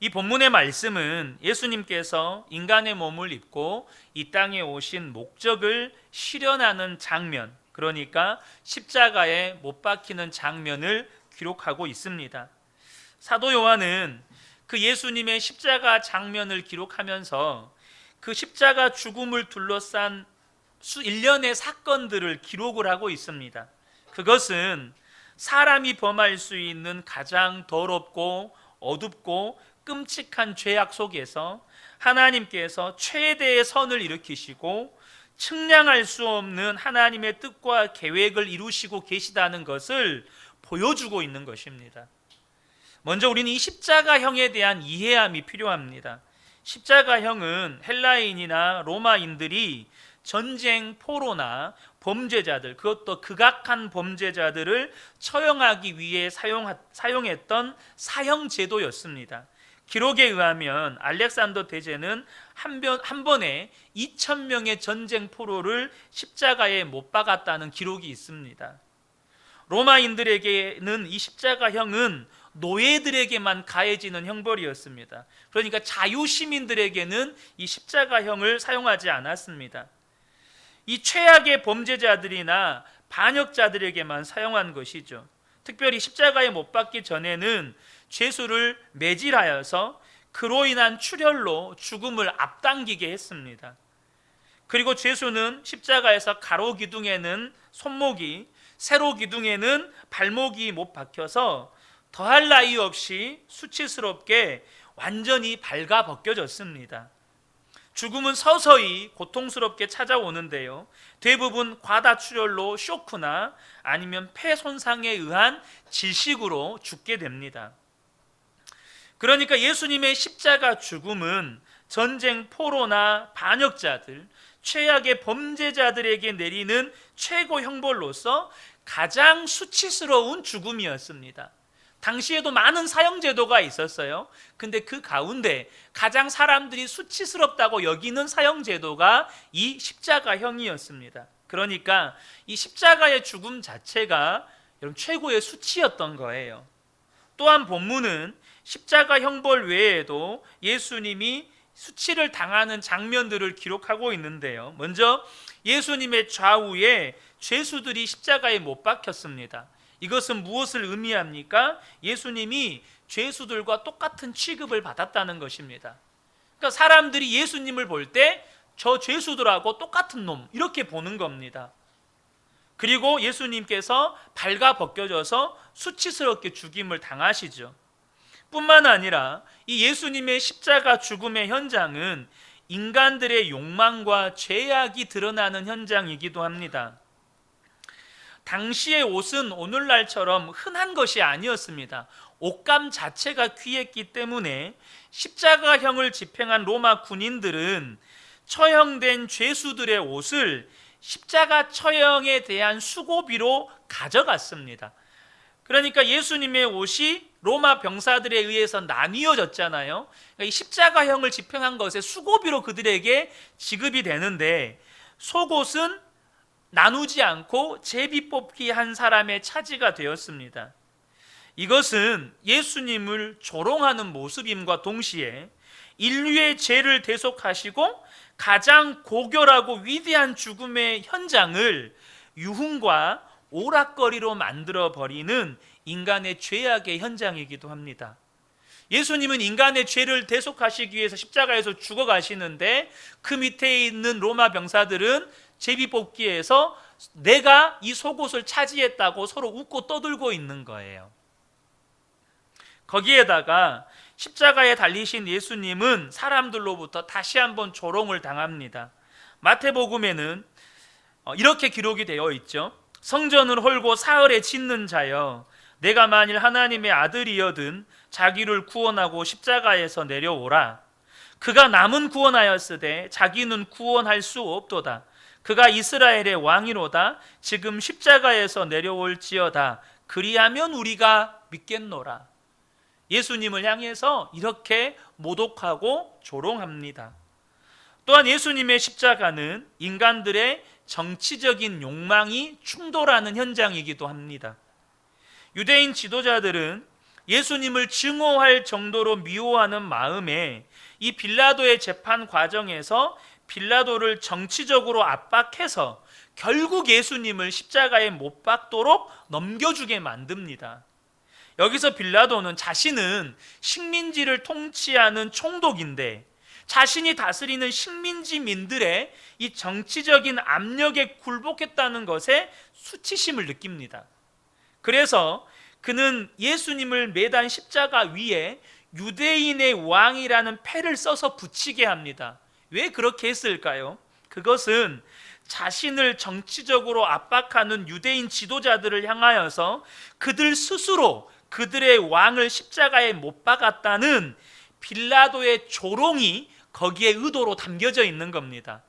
이 본문의 말씀은 예수님께서 인간의 몸을 입고 이 땅에 오신 목적을 실현하는 장면, 그러니까 십자가에 못 박히는 장면을 기록하고 있습니다. 사도 요한은 그 예수님의 십자가 장면을 기록하면서 그 십자가 죽음을 둘러싼 일련의 사건들을 기록을 하고 있습니다. 그것은 사람이 범할 수 있는 가장 더럽고 어둡고 끔찍한 죄악 속에서 하나님께서 최대의 선을 일으키시고 측량할 수 없는 하나님의 뜻과 계획을 이루시고 계시다는 것을 보여주고 있는 것입니다. 먼저 우리는 이 십자가형에 대한 이해함이 필요합니다. 십자가형은 헬라인이나 로마인들이 전쟁 포로나 범죄자들, 그것도 극악한 범죄자들을 처형하기 위해 사용했던 사형 제도였습니다. 기록에 의하면 알렉산더 대제는 한 번에 2,000명의 전쟁 포로를 십자가에 못 박았다는 기록이 있습니다. 로마인들에게는 이 십자가형은 노예들에게만 가해지는 형벌이었습니다. 그러니까 자유시민들에게는 이 십자가형을 사용하지 않았습니다. 이 최악의 범죄자들이나 반역자들에게만 사용한 것이죠. 특별히 십자가에 못 박기 전에는 죄수를 매질하여서 그로 인한 출혈로 죽음을 앞당기게 했습니다. 그리고 죄수는 십자가에서 가로 기둥에는 손목이, 세로 기둥에는 발목이 못 박혀서 더할 나위 없이 수치스럽게 완전히 발가 벗겨졌습니다. 죽음은 서서히 고통스럽게 찾아오는데요, 대부분 과다출혈로 쇼크나 아니면 폐 손상에 의한 질식으로 죽게 됩니다. 그러니까 예수님의 십자가 죽음은 전쟁 포로나 반역자들, 최악의 범죄자들에게 내리는 최고 형벌로서 가장 수치스러운 죽음이었습니다. 당시에도 많은 사형제도가 있었어요. 근데 그 가운데 가장 사람들이 수치스럽다고 여기는 사형제도가 이 십자가형이었습니다. 그러니까 이 십자가의 죽음 자체가 여러분 최고의 수치였던 거예요. 또한 본문은 십자가 형벌 외에도 예수님이 수치를 당하는 장면들을 기록하고 있는데요, 먼저 예수님의 좌우에 죄수들이 십자가에 못 박혔습니다. 이것은 무엇을 의미합니까? 예수님이 죄수들과 똑같은 취급을 받았다는 것입니다. 그러니까 사람들이 예수님을 볼 때 저 죄수들하고 똑같은 놈, 이렇게 보는 겁니다. 그리고 예수님께서 발가 벗겨져서 수치스럽게 죽임을 당하시죠. 뿐만 아니라 이 예수님의 십자가 죽음의 현장은 인간들의 욕망과 죄악이 드러나는 현장이기도 합니다. 당시의 옷은 오늘날처럼 흔한 것이 아니었습니다. 옷감 자체가 귀했기 때문에 십자가형을 집행한 로마 군인들은 처형된 죄수들의 옷을 십자가 처형에 대한 수고비로 가져갔습니다. 그러니까 예수님의 옷이 로마 병사들에 의해서 나뉘어졌잖아요. 그러니까 이 십자가형을 집행한 것에 수고비로 그들에게 지급이 되는데, 속옷은 나누지 않고 제비 뽑기 한 사람의 차지가 되었습니다. 이것은 예수님을 조롱하는 모습임과 동시에 인류의 죄를 대속하시고 가장 고결하고 위대한 죽음의 현장을 유흥과 오락거리로 만들어버리는 인간의 죄악의 현장이기도 합니다. 예수님은 인간의 죄를 대속하시기 위해서 십자가에서 죽어가시는데, 그 밑에 있는 로마 병사들은 제비뽑기에서 내가 이 속옷을 차지했다고 서로 웃고 떠들고 있는 거예요. 거기에다가 십자가에 달리신 예수님은 사람들로부터 다시 한번 조롱을 당합니다. 마태복음에는 이렇게 기록이 되어 있죠. 성전을 헐고 사흘에 짓는 자여, 내가 만일 하나님의 아들이여든 자기를 구원하고 십자가에서 내려오라. 그가 남은 구원하였으되 자기는 구원할 수 없도다. 그가 이스라엘의 왕이로다. 지금 십자가에서 내려올지어다. 그리하면 우리가 믿겠노라. 예수님을 향해서 이렇게 모독하고 조롱합니다. 또한 예수님의 십자가는 인간들의 정치적인 욕망이 충돌하는 현장이기도 합니다. 유대인 지도자들은 예수님을 증오할 정도로 미워하는 마음에 이 빌라도의 재판 과정에서 빌라도를 정치적으로 압박해서 결국 예수님을 십자가에 못 박도록 넘겨주게 만듭니다. 여기서 빌라도는 자신은 식민지를 통치하는 총독인데 자신이 다스리는 식민지민들의 이 정치적인 압력에 굴복했다는 것에 수치심을 느낍니다. 그래서 그는 예수님을 매단 십자가 위에 유대인의 왕이라는 패를 써서 붙이게 합니다. 왜 그렇게 했을까요? 그것은 자신을 정치적으로 압박하는 유대인 지도자들을 향하여서 그들 스스로 그들의 왕을 십자가에 못 박았다는 빌라도의 조롱이 거기에 의도로 담겨져 있는 겁니다.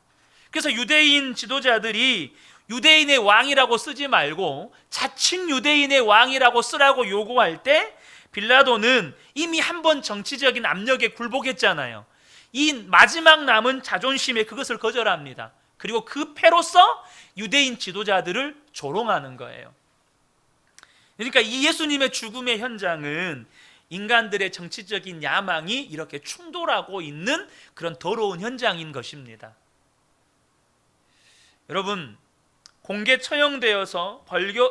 그래서 유대인 지도자들이 유대인의 왕이라고 쓰지 말고 자칭 유대인의 왕이라고 쓰라고 요구할 때 빌라도는 이미 한번 정치적인 압력에 굴복했잖아요. 이 마지막 남은 자존심에 그것을 거절합니다. 그리고 그 패로서 유대인 지도자들을 조롱하는 거예요. 그러니까 이 예수님의 죽음의 현장은 인간들의 정치적인 야망이 이렇게 충돌하고 있는 그런 더러운 현장인 것입니다. 여러분, 공개 처형되어서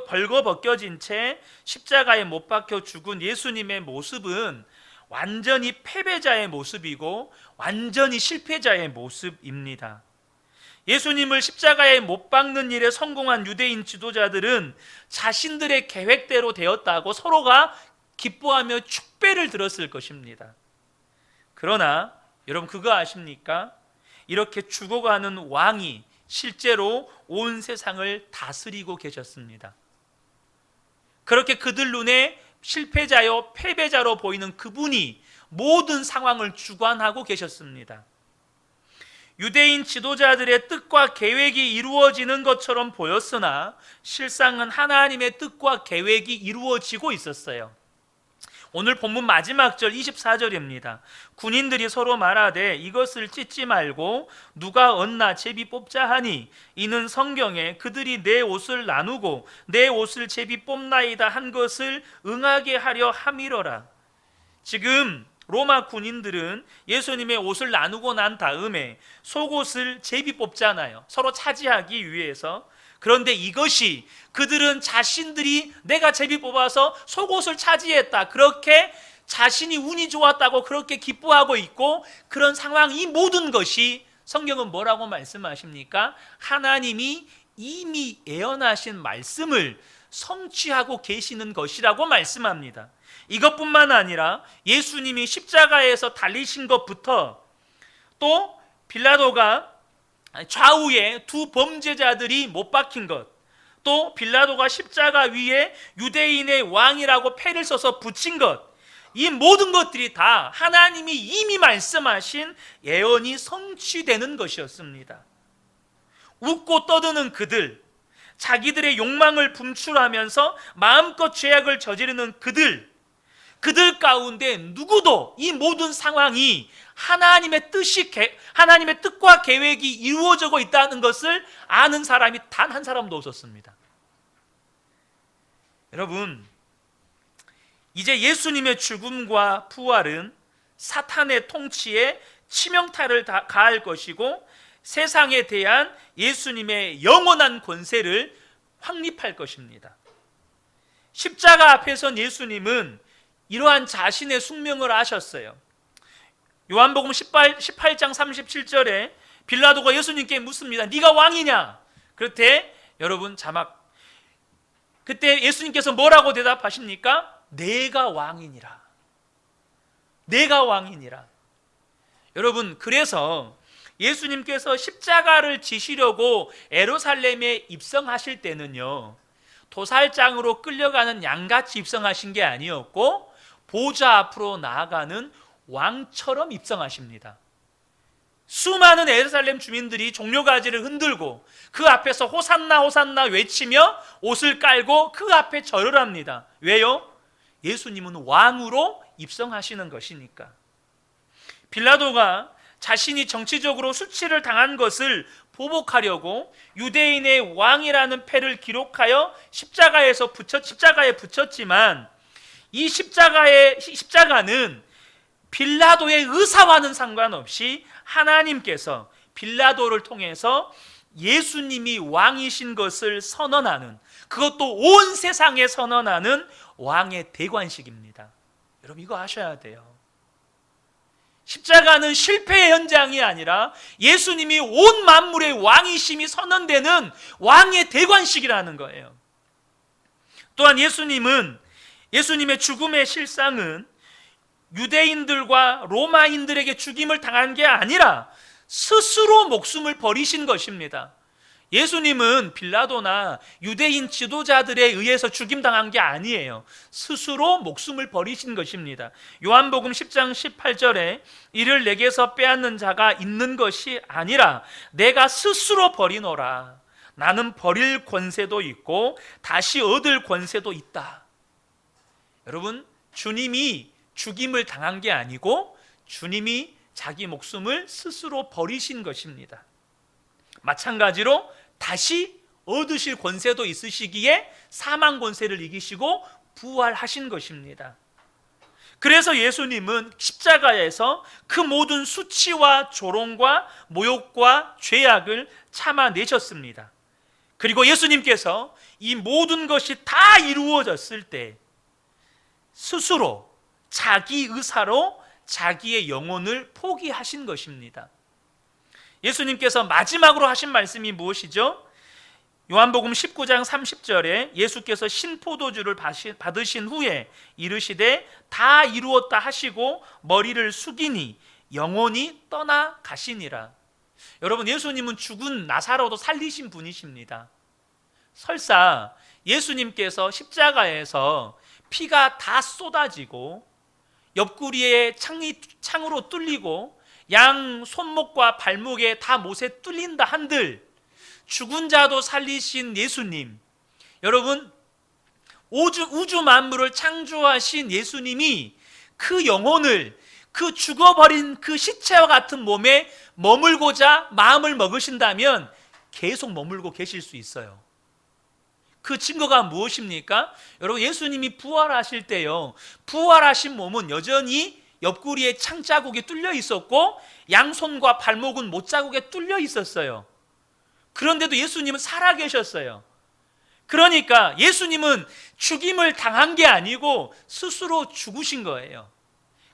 벌거벗겨진 채 십자가에 못 박혀 죽은 예수님의 모습은 완전히 패배자의 모습이고 완전히 실패자의 모습입니다. 예수님을 십자가에 못 박는 일에 성공한 유대인 지도자들은 자신들의 계획대로 되었다고 서로가 기뻐하며 축배를 들었을 것입니다. 그러나 여러분 그거 아십니까? 이렇게 죽어가는 왕이 실제로 온 세상을 다스리고 계셨습니다. 그렇게 그들 눈에 실패자요 패배자로 보이는 그분이 모든 상황을 주관하고 계셨습니다. 유대인 지도자들의 뜻과 계획이 이루어지는 것처럼 보였으나 실상은 하나님의 뜻과 계획이 이루어지고 있었어요. 오늘 본문 마지막 절 24절입니다. 군인들이 서로 말하되 이것을 찢지 말고 누가 얻나 제비 뽑자 하니 이는 성경에 그들이 내 옷을 나누고 내 옷을 제비 뽑나이다 한 것을 응하게 하려 함이러라. 지금 로마 군인들은 예수님의 옷을 나누고 난 다음에 속옷을 제비 뽑잖아요. 서로 차지하기 위해서. 그런데 이것이 그들은 자신들이 내가 제비 뽑아서 속옷을 차지했다, 그렇게 자신이 운이 좋았다고 그렇게 기뻐하고 있고, 그런 상황, 이 모든 것이 성경은 뭐라고 말씀하십니까? 하나님이 이미 예언하신 말씀을 성취하고 계시는 것이라고 말씀합니다. 이것뿐만 아니라 예수님이 십자가에서 달리신 것부터 또 빌라도가 좌우에 두 범죄자들이 못 박힌 것, 또 빌라도가 십자가 위에 유대인의 왕이라고 패를 써서 붙인 것, 이 모든 것들이 다 하나님이 이미 말씀하신 예언이 성취되는 것이었습니다. 웃고 떠드는 그들, 자기들의 욕망을 분출하면서 마음껏 죄악을 저지르는 그들 가운데 누구도 이 모든 상황이 하나님의 뜻과 계획이 이루어지고 있다는 것을 아는 사람이 단 한 사람도 없었습니다. 여러분, 이제 예수님의 죽음과 부활은 사탄의 통치에 치명타를 가할 것이고 세상에 대한 예수님의 영원한 권세를 확립할 것입니다. 십자가 앞에 선 예수님은 이러한 자신의 숙명을 아셨어요. 요한복음 18장 37절에 빌라도가 예수님께 묻습니다. 네가 왕이냐? 그때 여러분 자막, 그때 예수님께서 뭐라고 대답하십니까? 내가 왕이니라. 내가 왕이니라. 여러분, 그래서 예수님께서 십자가를 지시려고 예루살렘에 입성하실 때는요, 도살장으로 끌려가는 양같이 입성하신 게 아니었고 보좌 앞으로 나아가는 왕처럼 입성하십니다. 수많은 예루살렘 주민들이 종려가지를 흔들고 그 앞에서 호산나 호산나 외치며 옷을 깔고 그 앞에 절을 합니다. 왜요? 예수님은 왕으로 입성하시는 것이니까. 빌라도가 자신이 정치적으로 수치를 당한 것을 보복하려고 유대인의 왕이라는 패를 기록하여 십자가에 붙였지만 이 십자가는 빌라도의 의사와는 상관없이 하나님께서 빌라도를 통해서 예수님이 왕이신 것을 선언하는, 그것도 온 세상에 선언하는 왕의 대관식입니다. 여러분 이거 아셔야 돼요. 십자가는 실패의 현장이 아니라 예수님이 온 만물의 왕이심이 선언되는 왕의 대관식이라는 거예요. 또한 예수님의 죽음의 실상은 유대인들과 로마인들에게 죽임을 당한 게 아니라 스스로 목숨을 버리신 것입니다. 예수님은 빌라도나 유대인 지도자들에 의해서 죽임당한 게 아니에요. 스스로 목숨을 버리신 것입니다. 요한복음 10장 18절에 이를 내게서 빼앗는 자가 있는 것이 아니라 내가 스스로 버리노라. 나는 버릴 권세도 있고 다시 얻을 권세도 있다. 여러분, 주님이 죽임을 당한 게 아니고 주님이 자기 목숨을 스스로 버리신 것입니다. 마찬가지로 다시 얻으실 권세도 있으시기에 사망 권세를 이기시고 부활하신 것입니다. 그래서 예수님은 십자가에서 그 모든 수치와 조롱과 모욕과 죄악을 참아내셨습니다. 그리고 예수님께서 이 모든 것이 다 이루어졌을 때 스스로 자기 의사로 자기의 영혼을 포기하신 것입니다. 예수님께서 마지막으로 하신 말씀이 무엇이죠? 요한복음 19장 30절에 예수께서 신포도주를 받으신 후에 이르시되 다 이루었다 하시고 머리를 숙이니 영혼이 떠나가시니라. 여러분, 예수님은 죽은 나사로도 살리신 분이십니다. 설사 예수님께서 십자가에서 피가 다 쏟아지고 옆구리에 창으로 뚫리고 양 손목과 발목에 다 못에 뚫린다 한들 죽은 자도 살리신 예수님, 여러분, 우주 만물을 창조하신 예수님이 그 영혼을 그 죽어버린 그 시체와 같은 몸에 머물고자 마음을 먹으신다면 계속 머물고 계실 수 있어요. 그 증거가 무엇입니까? 여러분, 예수님이 부활하실 때요, 부활하신 몸은 여전히 옆구리에 창자국이 뚫려 있었고 양손과 발목은 못자국에 뚫려 있었어요. 그런데도 예수님은 살아계셨어요. 그러니까 예수님은 죽임을 당한 게 아니고 스스로 죽으신 거예요.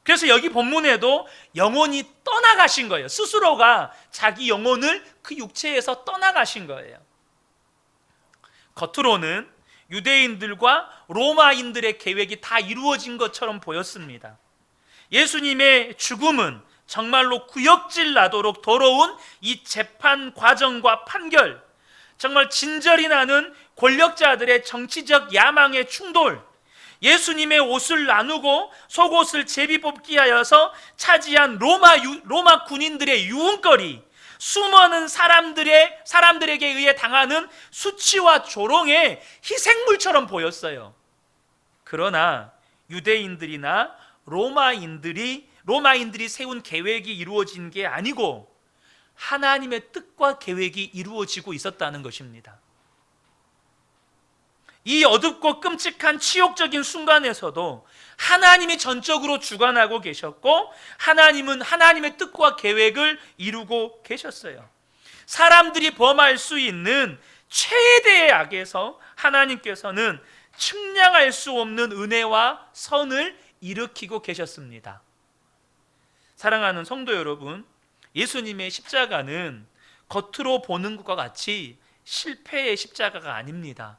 그래서 여기 본문에도 영혼이 떠나가신 거예요. 스스로가 자기 영혼을 그 육체에서 떠나가신 거예요. 겉으로는 유대인들과 로마인들의 계획이 다 이루어진 것처럼 보였습니다. 예수님의 죽음은 정말로 구역질 나도록 더러운 이 재판 과정과 판결, 정말 진절이 나는 권력자들의 정치적 야망의 충돌, 예수님의 옷을 나누고 속옷을 제비 뽑기 하여서 차지한 로마 군인들의 유흥거리, 수많은 사람들에게 의해 당하는 수치와 조롱의 희생물처럼 보였어요. 그러나 유대인들이나 로마인들이 세운 계획이 이루어진 게 아니고 하나님의 뜻과 계획이 이루어지고 있었다는 것입니다. 이 어둡고 끔찍한 치욕적인 순간에서도 하나님이 전적으로 주관하고 계셨고 하나님은 하나님의 뜻과 계획을 이루고 계셨어요. 사람들이 범할 수 있는 최대의 악에서 하나님께서는 측량할 수 없는 은혜와 선을 일으키고 계셨습니다. 사랑하는 성도 여러분, 예수님의 십자가는 겉으로 보는 것과 같이 실패의 십자가가 아닙니다.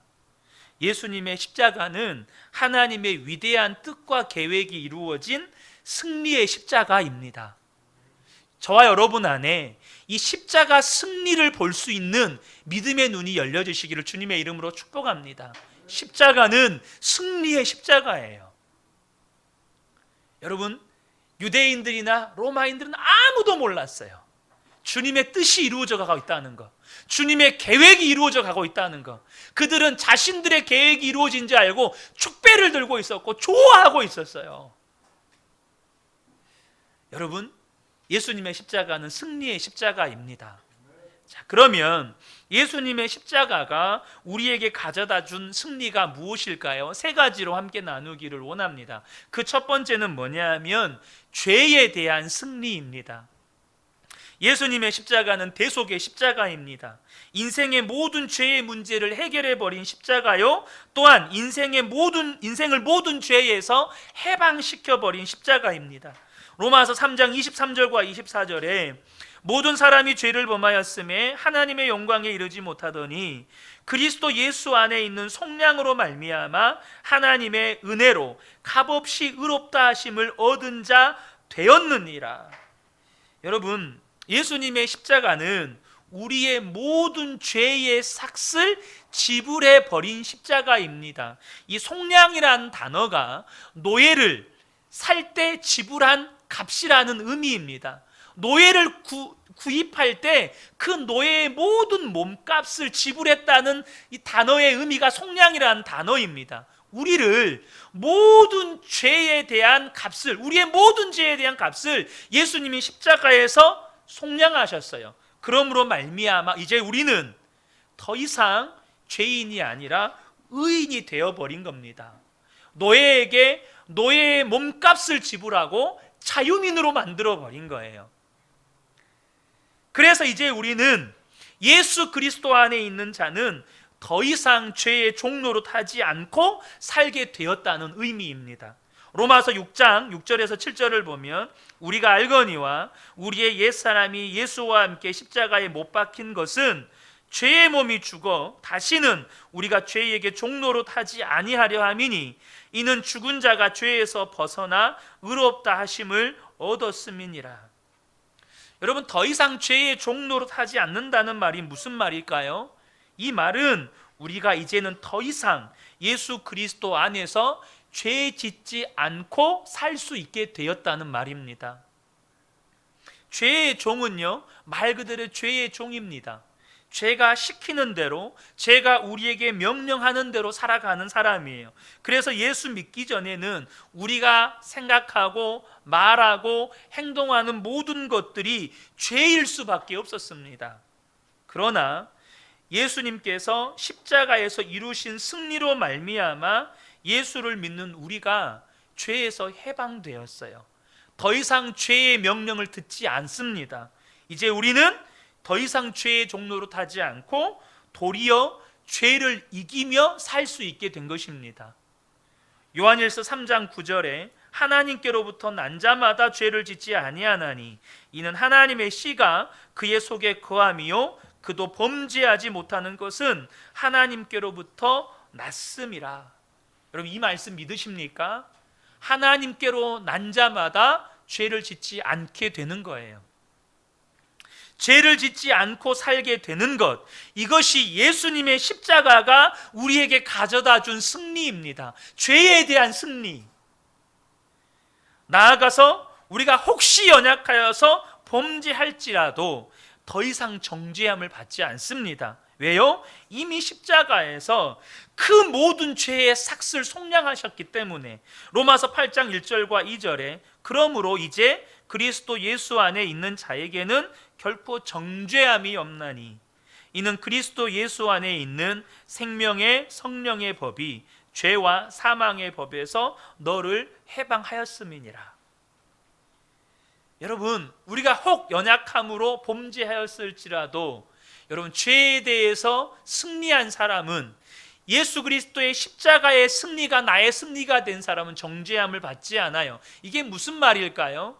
예수님의 십자가는 하나님의 위대한 뜻과 계획이 이루어진 승리의 십자가입니다. 저와 여러분 안에 이 십자가 승리를 볼 수 있는 믿음의 눈이 열려지시기를 주님의 이름으로 축복합니다. 십자가는 승리의 십자가예요. 여러분, 유대인들이나 로마인들은 아무도 몰랐어요. 주님의 뜻이 이루어져 가고 있다는 것, 주님의 계획이 이루어져 가고 있다는 것. 그들은 자신들의 계획이 이루어진 줄 알고 축배를 들고 있었고 좋아하고 있었어요. 여러분, 예수님의 십자가는 승리의 십자가입니다. 자, 그러면 예수님의 십자가가 우리에게 가져다 준 승리가 무엇일까요? 세 가지로 함께 나누기를 원합니다. 그 첫 번째는 뭐냐면 죄에 대한 승리입니다. 예수님의 십자가는 대속의 십자가입니다. 인생의 모든 죄의 문제를 해결해 버린 십자가요, 또한 인생을 모든 죄에서 해방시켜 버린 십자가입니다. 로마서 3장 23절과 24절에 모든 사람이 죄를 범하였음에 하나님의 영광에 이르지 못하더니 그리스도 예수 안에 있는 속량으로 말미암아 하나님의 은혜로 값없이 의롭다 하심을 얻은 자 되었느니라. 여러분, 예수님의 십자가는 우리의 모든 죄의 삭을 지불해 버린 십자가입니다. 이 속량이라는 단어가 노예를 살 때 지불한 값이라는 의미입니다. 노예를 구입할 때 그 노예의 모든 몸값을 지불했다는 이 단어의 의미가 속량이라는 단어입니다. 우리를 모든 죄에 대한 값을, 우리의 모든 죄에 대한 값을 예수님이 십자가에서 속량하셨어요. 그러므로 말미암아 이제 우리는 더 이상 죄인이 아니라 의인이 되어버린 겁니다. 노예에게 노예의 몸값을 지불하고 자유민으로 만들어버린 거예요. 그래서 이제 우리는 예수 그리스도 안에 있는 자는 더 이상 죄의 종로로 타지 않고 살게 되었다는 의미입니다. 로마서 6장 6절에서 7절을 보면 우리가 알거니와 우리의 옛사람이 예수와 함께 십자가에 못 박힌 것은 죄의 몸이 죽어 다시는 우리가 죄에게 종로로 타지 아니하려 함이니 이는 죽은 자가 죄에서 벗어나 의롭다 하심을 얻었음이니라. 여러분, 더 이상 죄의 종로로 타지 않는다는 말이 무슨 말일까요? 이 말은 우리가 이제는 더 이상 예수 그리스도 안에서 죄 짓지 않고 살 수 있게 되었다는 말입니다. 죄의 종은요, 말 그대로 죄의 종입니다. 죄가 시키는 대로, 죄가 우리에게 명령하는 대로 살아가는 사람이에요. 그래서 예수 믿기 전에는 우리가 생각하고 말하고 행동하는 모든 것들이 죄일 수밖에 없었습니다. 그러나 예수님께서 십자가에서 이루신 승리로 말미암아 예수를 믿는 우리가 죄에서 해방되었어요. 더 이상 죄의 명령을 듣지 않습니다. 이제 우리는 더 이상 죄의 종로로 타지 않고 도리어 죄를 이기며 살 수 있게 된 것입니다. 요한일서 3장 9절에 하나님께로부터 난 자마다 죄를 짓지 아니하나니 이는 하나님의 씨가 그의 속에 거함이요 그도 범죄하지 못하는 것은 하나님께로부터 났음이라. 여러분, 이 말씀 믿으십니까? 하나님께로 난 자마다 죄를 짓지 않게 되는 거예요. 죄를 짓지 않고 살게 되는 것, 이것이 예수님의 십자가가 우리에게 가져다 준 승리입니다. 죄에 대한 승리. 나아가서 우리가 혹시 연약하여서 범죄할지라도 더 이상 정죄함을 받지 않습니다. 왜요? 이미 십자가에서 그 모든 죄의 삭을 속량하셨기 때문에. 로마서 8장 1절과 2절에 그러므로 이제 그리스도 예수 안에 있는 자에게는 결코 정죄함이 없나니 이는 그리스도 예수 안에 있는 생명의 성령의 법이 죄와 사망의 법에서 너를 해방하였음이니라. 여러분, 우리가 혹 연약함으로 범죄하였을지라도 여러분, 죄에 대해서 승리한 사람은, 예수 그리스도의 십자가의 승리가 나의 승리가 된 사람은 정죄함을 받지 않아요. 이게 무슨 말일까요?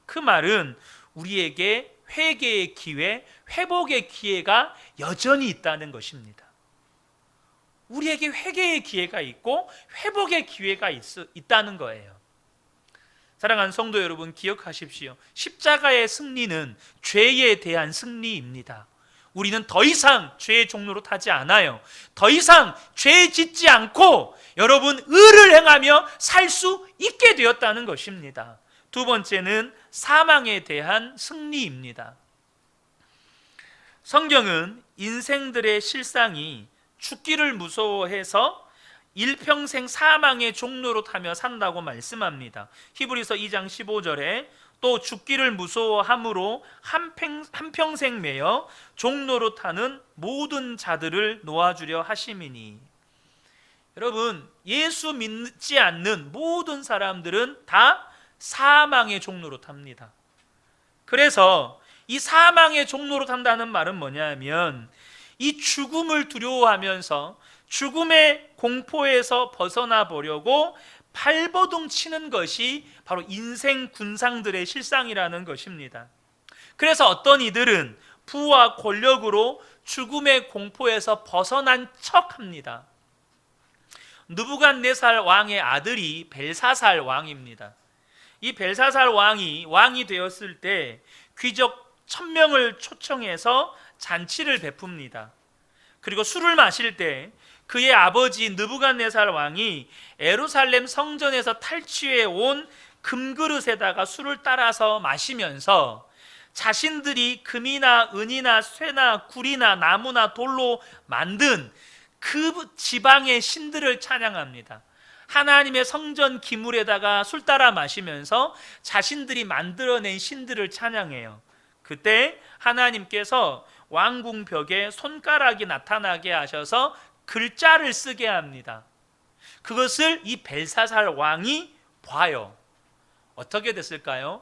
그 말은 우리에게 회개의 기회, 회복의 기회가 여전히 있다는 것입니다. 우리에게 회개의 기회가 있고 회복의 기회가 있다는 거예요. 사랑하는 성도 여러분, 기억하십시오. 십자가의 승리는 죄에 대한 승리입니다. 우리는 더 이상 죄의 종로로 타지 않아요. 더 이상 죄 짓지 않고 여러분 의를 행하며 살 수 있게 되었다는 것입니다. 두 번째는 사망에 대한 승리입니다. 성경은 인생들의 실상이 죽기를 무서워해서 일평생 사망의 종로로 타며 산다고 말씀합니다. 히브리서 2장 15절에 또 죽기를 무서워함으로 한평생 매여 종로로 타는 모든 자들을 놓아주려 하심이니. 여러분, 예수 믿지 않는 모든 사람들은 다 사망의 종로로 탑니다. 그래서 이 사망의 종로로 탄다는 말은 뭐냐면, 이 죽음을 두려워하면서 죽음의 공포에서 벗어나 보려고 발버둥 치는 것이 바로 인생 군상들의 실상이라는 것입니다. 그래서 어떤 이들은 부와 권력으로 죽음의 공포에서 벗어난 척합니다. 느부갓네살 왕의 아들이 벨사살 왕입니다. 이 벨사살 왕이 되었을 때 귀족 1000명을 초청해서 잔치를 베풉니다. 그리고 술을 마실 때 그의 아버지 느부갓네살 왕이 예루살렘 성전에서 탈취해 온 금그릇에다가 술을 따라서 마시면서 자신들이 금이나 은이나 쇠나 구리나 나무나 돌로 만든 그 지방의 신들을 찬양합니다. 하나님의 성전 기물에다가 술 따라 마시면서 자신들이 만들어낸 신들을 찬양해요. 그때 하나님께서 왕궁 벽에 손가락이 나타나게 하셔서 글자를 쓰게 합니다. 그것을 이 벨사살 왕이 봐요. 어떻게 됐을까요?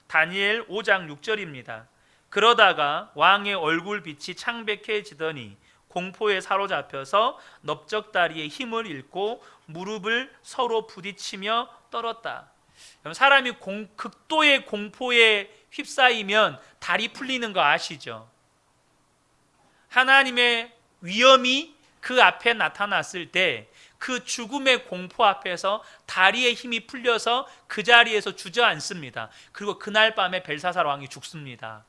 다니엘 5장 6절입니다. 그러다가 왕의 얼굴빛이 창백해지더니 공포에 사로잡혀서 넓적다리의 힘을 잃고 무릎을 서로 부딪히며 떨었다. 사람이 극도의 공포에 휩싸이면 다리 풀리는 거 아시죠? 하나님의 위엄이 그 앞에 나타났을 때 그 죽음의 공포 앞에서 다리의 힘이 풀려서 그 자리에서 주저앉습니다. 그리고 그날 밤에 벨사살 왕이 죽습니다.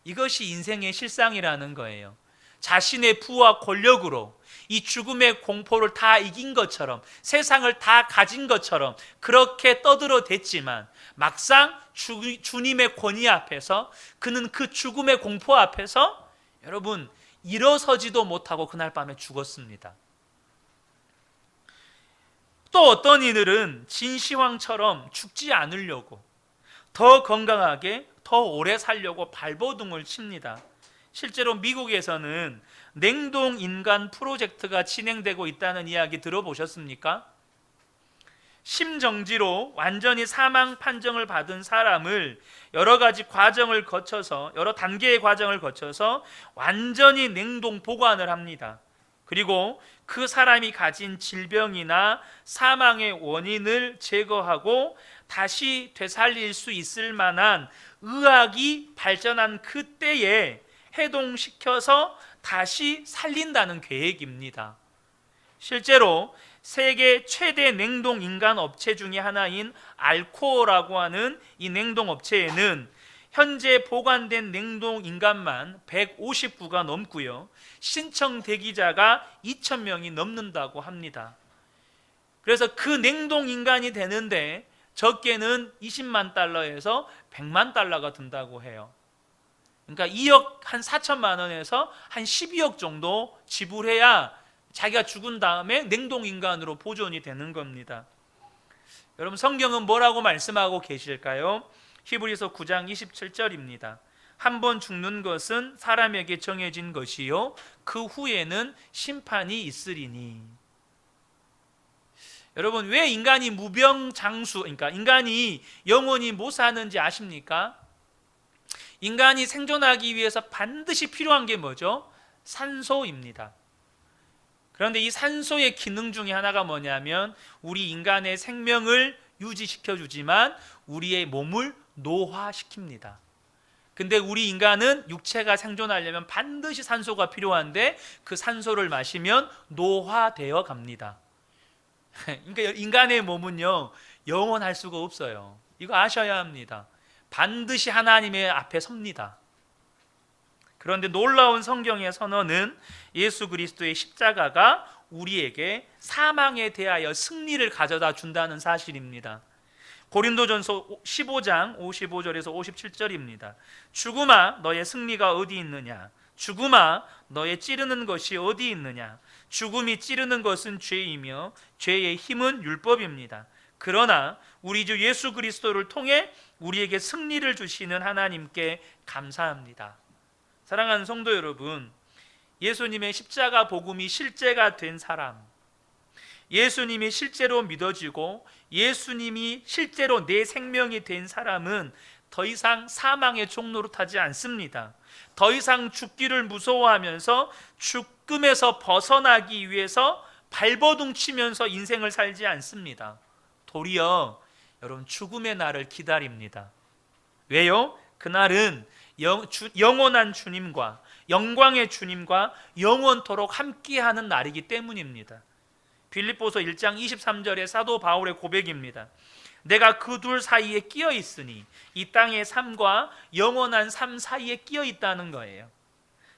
이것이 인생의 실상이라는 거예요. 자신의 부와 권력으로 이 죽음의 공포를 다 이긴 것처럼, 세상을 다 가진 것처럼 그렇게 떠들어댔지만 막상 주님의 권위 앞에서 그는 그 죽음의 공포 앞에서 여러분 일어서지도 못하고 그날 밤에 죽었습니다. 또 어떤 이들은 진시황처럼 죽지 않으려고, 더 건강하게 더 오래 살려고 발버둥을 칩니다. 실제로 미국에서는 냉동 인간 프로젝트가 진행되고 있다는 이야기 들어보셨습니까? 심정지로 완전히 사망 판정을 받은 사람을 여러 가지 과정을 거쳐서, 여러 단계의 과정을 거쳐서 완전히 냉동 보관을 합니다. 그리고 그 사람이 가진 질병이나 사망의 원인을 제거하고 다시 되살릴 수 있을 만한 의학이 발전한 그때에 해동시켜서 다시 살린다는 계획입니다. 실제로 세계 최대 냉동 인간 업체 중에 하나인 알코어라고 하는 이 냉동 업체에는 현재 보관된 냉동 인간만 159가 넘고요, 신청 대기자가 2,000명이 넘는다고 합니다. 그래서 그 냉동 인간이 되는데 적게는 20만 달러에서 100만 달러가 든다고 해요. 그러니까 2억 한 4천만 원에서 한 12억 정도 지불해야 자기가 죽은 다음에 냉동인간으로 보존이 되는 겁니다. 여러분, 성경은 뭐라고 말씀하고 계실까요? 히브리서 9장 27절입니다. 한 번 죽는 것은 사람에게 정해진 것이요 그 후에는 심판이 있으리니. 여러분, 왜 인간이 무병장수, 그러니까 인간이 영원히 못 사는지 아십니까? 인간이 생존하기 위해서 반드시 필요한 게 뭐죠? 산소입니다. 그런데 이 산소의 기능 중에 하나가 뭐냐면 우리 인간의 생명을 유지시켜 주지만 우리의 몸을 노화시킵니다. 근데 우리 인간은 육체가 생존하려면 반드시 산소가 필요한데 그 산소를 마시면 노화되어 갑니다. 그러니까 인간의 몸은요 영원할 수가 없어요. 이거 아셔야 합니다. 반드시 하나님의 앞에 섭니다. 그런데 놀라운 성경의 선언은 예수 그리스도의 십자가가 우리에게 사망에 대하여 승리를 가져다 준다는 사실입니다. 고린도전서 15장 55절에서 57절입니다. 죽음아 너의 승리가 어디 있느냐? 죽음아 너의 찌르는 것이 어디 있느냐? 죽음이 찌르는 것은 죄이며 죄의 힘은 율법입니다. 그러나 우리 주 예수 그리스도를 통해 우리에게 승리를 주시는 하나님께 감사합니다. 사랑하는 성도 여러분, 예수님의 십자가 복음이 실제가 된 사람, 예수님이 실제로 믿어지고 예수님이 실제로 내 생명이 된 사람은 더 이상 사망의 종로로 타지 않습니다. 더 이상 죽기를 무서워하면서 죽음에서 벗어나기 위해서 발버둥 치면서 인생을 살지 않습니다. 도리어 여러분, 죽음의 날을 기다립니다. 왜요? 그날은 영원한 주님과, 영광의 주님과 영원토록 함께하는 날이기 때문입니다. 빌립보서 1장 23절의 사도 바울의 고백입니다. 내가 그 둘 사이에 끼어 있으니, 이 땅의 삶과 영원한 삶 사이에 끼어 있다는 거예요.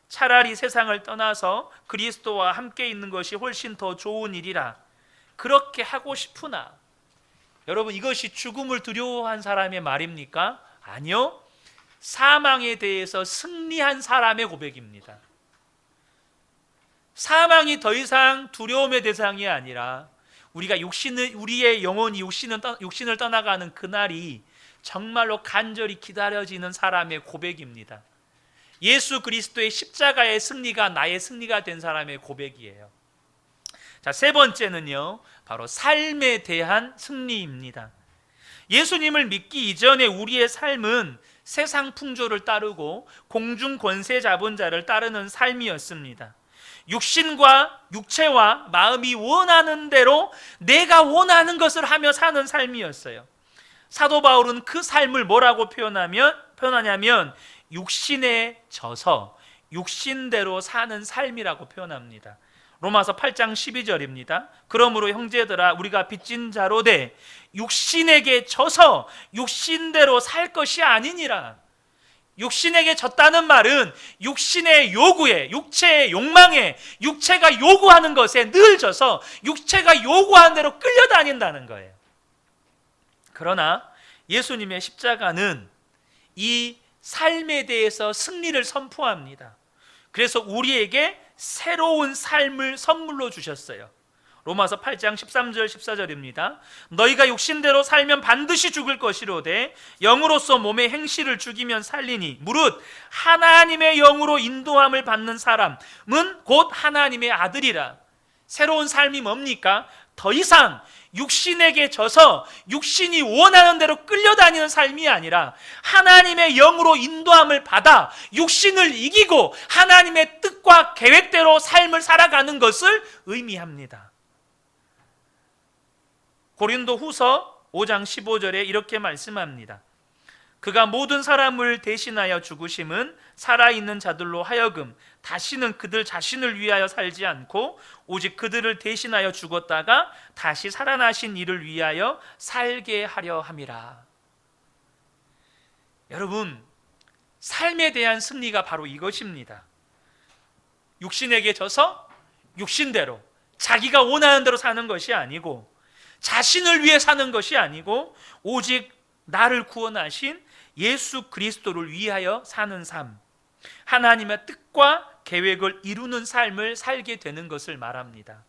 차라리 세상을 떠나서 그리스도와 함께 있는 것이 훨씬 더 좋은 일이라 그렇게 하고 싶으나, 여러분, 이것이 죽음을 두려워한 사람의 말입니까? 아니요. 사망에 대해서 승리한 사람의 고백입니다. 사망이 더 이상 두려움의 대상이 아니라 우리가 우리의 영혼이 육신을 떠나가는 그날이 정말로 간절히 기다려지는 사람의 고백입니다. 예수 그리스도의 십자가의 승리가 나의 승리가 된 사람의 고백이에요. 자, 세 번째는요, 바로 삶에 대한 승리입니다. 예수님을 믿기 이전에 우리의 삶은 세상 풍조를 따르고 공중 권세 잡은 자를 따르는 삶이었습니다. 육신과 육체와 마음이 원하는 대로 내가 원하는 것을 하며 사는 삶이었어요. 사도 바울은 그 삶을 뭐라고 표현하냐면 육신에 져서 육신대로 사는 삶이라고 표현합니다. 로마서 8장 12절입니다. 그러므로 형제들아, 우리가 빚진 자로 돼 육신에게 져서 육신대로 살 것이 아니니라. 육신에게 졌다는 말은 육신의 요구에, 육체의 욕망에, 육체가 요구하는 것에 늘 져서 육체가 요구하는 대로 끌려다닌다는 거예요. 그러나 예수님의 십자가는 이 삶에 대해서 승리를 선포합니다. 그래서 우리에게 새로운 삶을 선물로 주셨어요. 로마서 8장 13절 14절입니다. 너희가 육신대로 살면 반드시 죽을 것이로되 영으로서 몸의 행실을 죽이면 살리니 무릇 하나님의 영으로 인도함을 받는 사람은 곧 하나님의 아들이라. 새로운 삶이 뭡니까? 더 이상 육신에게 져서 육신이 원하는 대로 끌려다니는 삶이 아니라 하나님의 영으로 인도함을 받아 육신을 이기고 하나님의 뜻과 계획대로 삶을 살아가는 것을 의미합니다. 고린도 후서 5장 15절에 이렇게 말씀합니다. 그가 모든 사람을 대신하여 죽으심은 살아있는 자들로 하여금 다시는 그들 자신을 위하여 살지 않고 오직 그들을 대신하여 죽었다가 다시 살아나신 이를 위하여 살게 하려 함이라. 여러분, 삶에 대한 승리가 바로 이것입니다. 육신에게 져서 육신대로 자기가 원하는 대로 사는 것이 아니고, 자신을 위해 사는 것이 아니고 오직 나를 구원하신 예수 그리스도를 위하여 사는 삶, 하나님의 뜻과 계획을 이루는 삶을 살게 되는 것을 말합니다.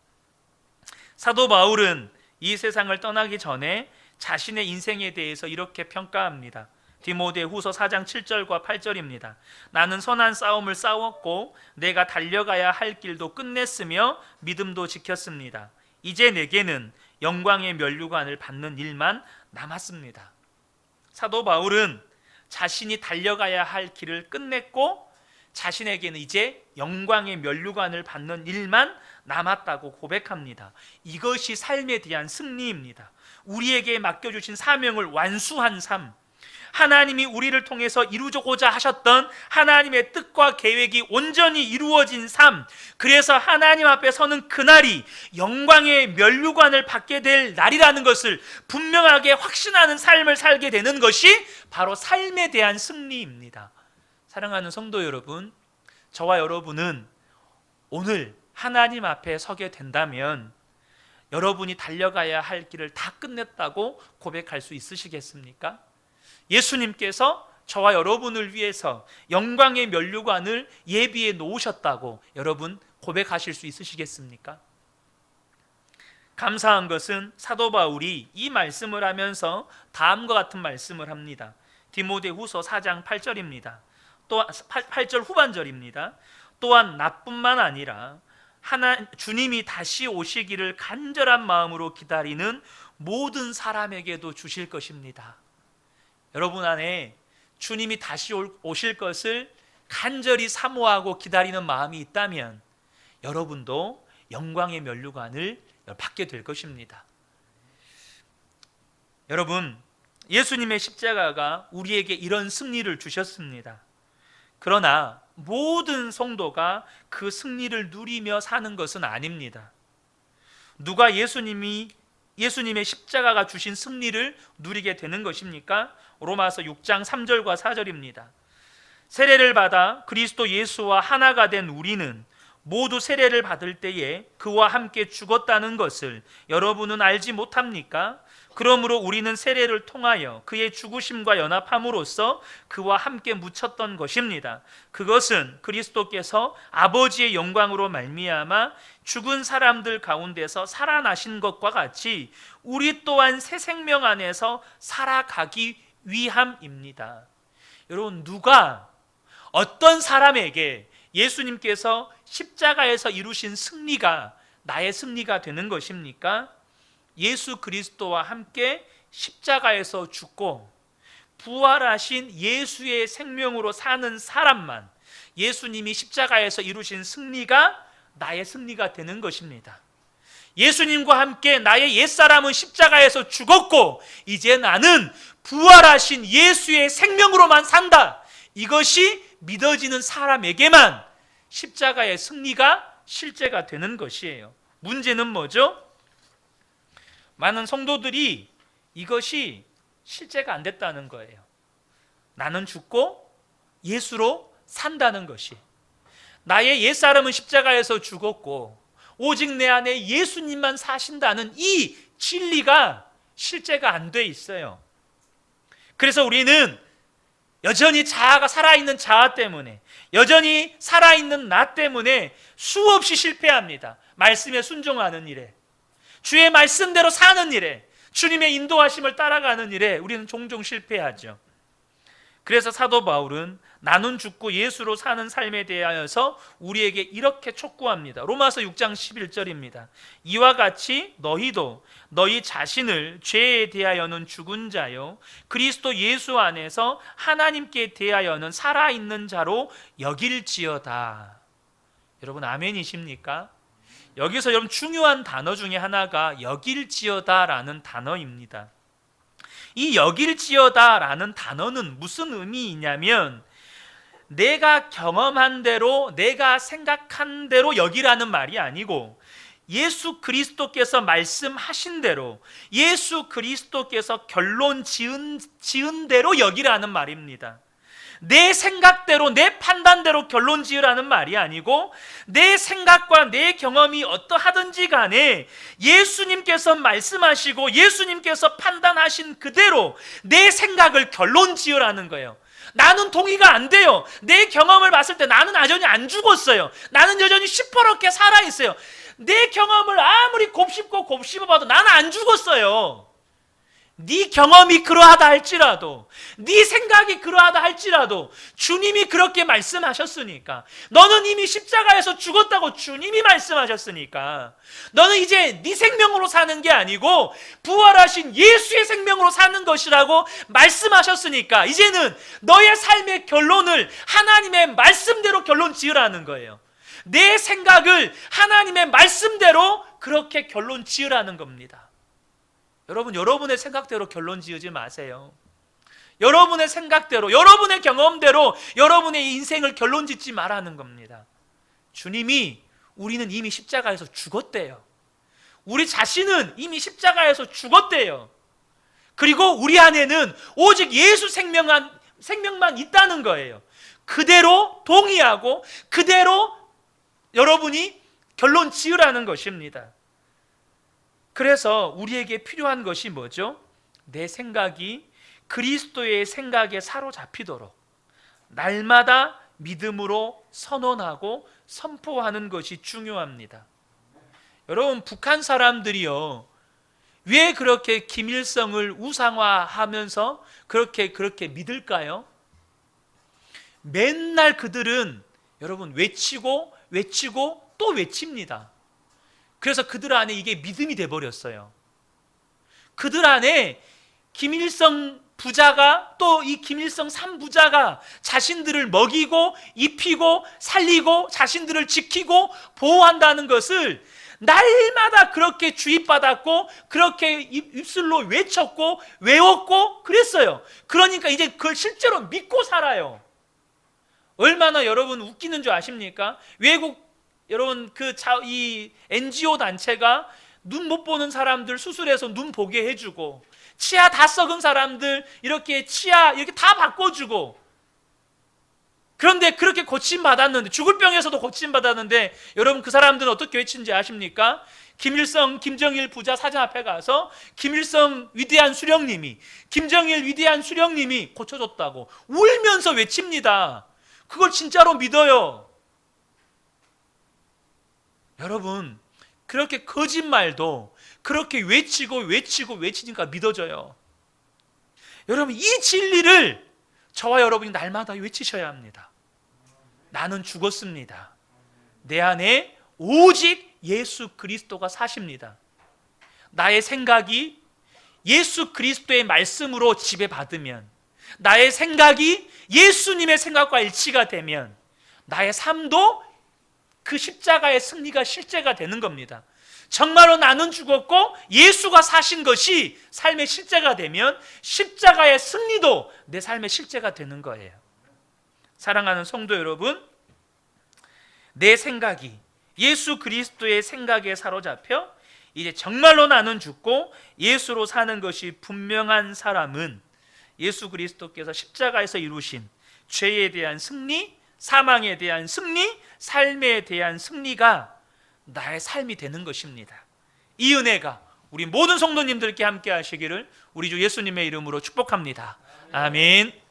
사도 바울은 이 세상을 떠나기 전에 자신의 인생에 대해서 이렇게 평가합니다. 디모데후서 4장 7절과 8절입니다. 나는 선한 싸움을 싸웠고 내가 달려가야 할 길도 끝냈으며 믿음도 지켰습니다. 이제 내게는 영광의 면류관을 받는 일만 남았습니다. 사도 바울은 자신이 달려가야 할 길을 끝냈고 자신에게는 이제 영광의 면류관을 받는 일만 남았다고 고백합니다. 이것이 삶에 대한 승리입니다. 우리에게 맡겨주신 사명을 완수한 삶, 하나님이 우리를 통해서 이루고자 하셨던 하나님의 뜻과 계획이 온전히 이루어진 삶, 그래서 하나님 앞에 서는 그날이 영광의 면류관을 받게 될 날이라는 것을 분명하게 확신하는 삶을 살게 되는 것이 바로 삶에 대한 승리입니다. 사랑하는 성도 여러분, 저와 여러분은 오늘 하나님 앞에 서게 된다면 여러분이 달려가야 할 길을 다 끝냈다고 고백할 수 있으시겠습니까? 예수님께서 저와 여러분을 위해서 영광의 면류관을 예비해 놓으셨다고 여러분 고백하실 수 있으시겠습니까? 감사한 것은 사도 바울이 이 말씀을 하면서 다음과 같은 말씀을 합니다. 디모데후서 4장 8절입니다. 또 8절 후반절입니다. 또한 나뿐만 아니라 주님이 다시 오시기를 간절한 마음으로 기다리는 모든 사람에게도 주실 것입니다. 여러분 안에 주님이 다시 오실 것을 간절히 사모하고 기다리는 마음이 있다면 여러분도 영광의 면류관을 받게 될 것입니다. 여러분, 예수님의 십자가가 우리에게 이런 승리를 주셨습니다. 그러나 모든 성도가 그 승리를 누리며 사는 것은 아닙니다. 누가 예수님의 십자가가 주신 승리를 누리게 되는 것입니까? 로마서 6장 3절과 4절입니다. 세례를 받아 그리스도 예수와 하나가 된 우리는 모두 세례를 받을 때에 그와 함께 죽었다는 것을 여러분은 알지 못합니까? 그러므로 우리는 세례를 통하여 그의 죽으심과 연합함으로써 그와 함께 묻혔던 것입니다. 그것은 그리스도께서 아버지의 영광으로 말미암아 죽은 사람들 가운데서 살아나신 것과 같이 우리 또한 새 생명 안에서 살아가기 위함입니다. 여러분, 누가 어떤 사람에게 예수님께서 십자가에서 이루신 승리가 나의 승리가 되는 것입니까? 예수 그리스도와 함께 십자가에서 죽고 부활하신 예수의 생명으로 사는 사람만 예수님이 십자가에서 이루신 승리가 나의 승리가 되는 것입니다. 예수님과 함께 나의 옛사람은 십자가에서 죽었고 이제 나는 부활하신 예수의 생명으로만 산다. 이것이 믿어지는 사람에게만 십자가의 승리가 실제가 되는 것이에요. 문제는 뭐죠? 많은 성도들이 이것이 실제가 안 됐다는 거예요. 나는 죽고 예수로 산다는 것이, 나의 옛사람은 십자가에서 죽었고 오직 내 안에 예수님만 사신다는 이 진리가 실제가 안 돼 있어요. 그래서 우리는 여전히 자아가 살아있는 자아 때문에, 여전히 살아있는 나 때문에 수없이 실패합니다. 말씀에 순종하는 일에, 주의 말씀대로 사는 일에, 주님의 인도하심을 따라가는 일에 우리는 종종 실패하죠. 그래서 사도 바울은 나는 죽고 예수로 사는 삶에 대하여서 우리에게 이렇게 촉구합니다. 로마서 6장 11절입니다. 이와 같이 너희도 너희 자신을 죄에 대하여는 죽은 자요 그리스도 예수 안에서 하나님께 대하여는 살아있는 자로 여길지어다. 여러분 아멘이십니까? 여기서 여러분 중요한 단어 중에 하나가 여길지어다라는 단어입니다. 이 여길지어다라는 단어는 무슨 의미이냐면 내가 경험한 대로, 내가 생각한 대로 여기라는 말이 아니고 예수 그리스도께서 말씀하신 대로, 예수 그리스도께서 결론 지은 대로 여기라는 말입니다. 내 생각대로, 내 판단대로 결론 지으라는 말이 아니고 내 생각과 내 경험이 어떠하든지 간에 예수님께서 말씀하시고 예수님께서 판단하신 그대로 내 생각을 결론 지으라는 거예요. 나는 동의가 안 돼요. 내 경험을 봤을 때 나는 여전히 안 죽었어요. 나는 여전히 시퍼렇게 살아있어요. 내 경험을 아무리 곱씹어봐도 나는 안 죽었어요. 네 경험이 그러하다 할지라도, 네 생각이 그러하다 할지라도 주님이 그렇게 말씀하셨으니까, 너는 이미 십자가에서 죽었다고 주님이 말씀하셨으니까 너는 이제 네 생명으로 사는 게 아니고 부활하신 예수의 생명으로 사는 것이라고 말씀하셨으니까 이제는 너의 삶의 결론을 하나님의 말씀대로 결론 지으라는 거예요. 내 생각을 하나님의 말씀대로 그렇게 결론 지으라는 겁니다. 여러분, 여러분의 생각대로 결론 지으지 마세요. 여러분의 생각대로, 여러분의 경험대로 여러분의 인생을 결론 짓지 말라는 겁니다. 주님이 우리는 이미 십자가에서 죽었대요. 우리 자신은 이미 십자가에서 죽었대요. 그리고 우리 안에는 오직 예수 생명만 있다는 거예요. 그대로 동의하고 그대로 여러분이 결론 지으라는 것입니다. 그래서 우리에게 필요한 것이 뭐죠? 내 생각이 그리스도의 생각에 사로잡히도록 날마다 믿음으로 선언하고 선포하는 것이 중요합니다. 여러분, 북한 사람들이요, 왜 그렇게 김일성을 우상화하면서 그렇게 믿을까요? 맨날 그들은 여러분 외치고 또 외칩니다. 그래서 그들 안에 이게 믿음이 돼버렸어요. 그들 안에 김일성 부자가, 또 이 김일성 3부자가 자신들을 먹이고 입히고 살리고 자신들을 지키고 보호한다는 것을 날마다 그렇게 주입받았고, 그렇게 입술로 외쳤고 외웠고 그랬어요. 그러니까 이제 그걸 실제로 믿고 살아요. 얼마나 여러분 웃기는 줄 아십니까? 외국 여러분 이 NGO 단체가 눈 못 보는 사람들 수술해서 눈 보게 해주고, 치아 다 썩은 사람들 이렇게 치아 이렇게 다 바꿔주고, 그런데 그렇게 고침받았는데, 죽을 병에서도 고침받았는데, 여러분 그 사람들은 어떻게 외친지 아십니까? 김일성, 김정일 부자 사진 앞에 가서 김일성 위대한 수령님이, 김정일 위대한 수령님이 고쳐줬다고 울면서 외칩니다. 그걸 진짜로 믿어요. 여러분, 그렇게 거짓말도 그렇게 외치니까 믿어져요. 여러분, 이 진리를 저와 여러분이 날마다 외치셔야 합니다. 나는 죽었습니다. 내 안에 오직 예수 그리스도가 사십니다. 나의 생각이 예수 그리스도의 말씀으로 지배받으면, 나의 생각이 예수님의 생각과 일치가 되면, 나의 삶도 그 십자가의 승리가 실제가 되는 겁니다. 정말로 나는 죽었고 예수가 사신 것이 삶의 실제가 되면 십자가의 승리도 내 삶의 실제가 되는 거예요. 사랑하는 성도 여러분, 내 생각이 예수 그리스도의 생각에 사로잡혀 이제 정말로 나는 죽고 예수로 사는 것이 분명한 사람은 예수 그리스도께서 십자가에서 이루신 죄에 대한 승리, 사망에 대한 승리, 삶에 대한 승리가 나의 삶이 되는 것입니다. 이 은혜가 우리 모든 성도님들께 함께 하시기를 우리 주 예수님의 이름으로 축복합니다. 아멘.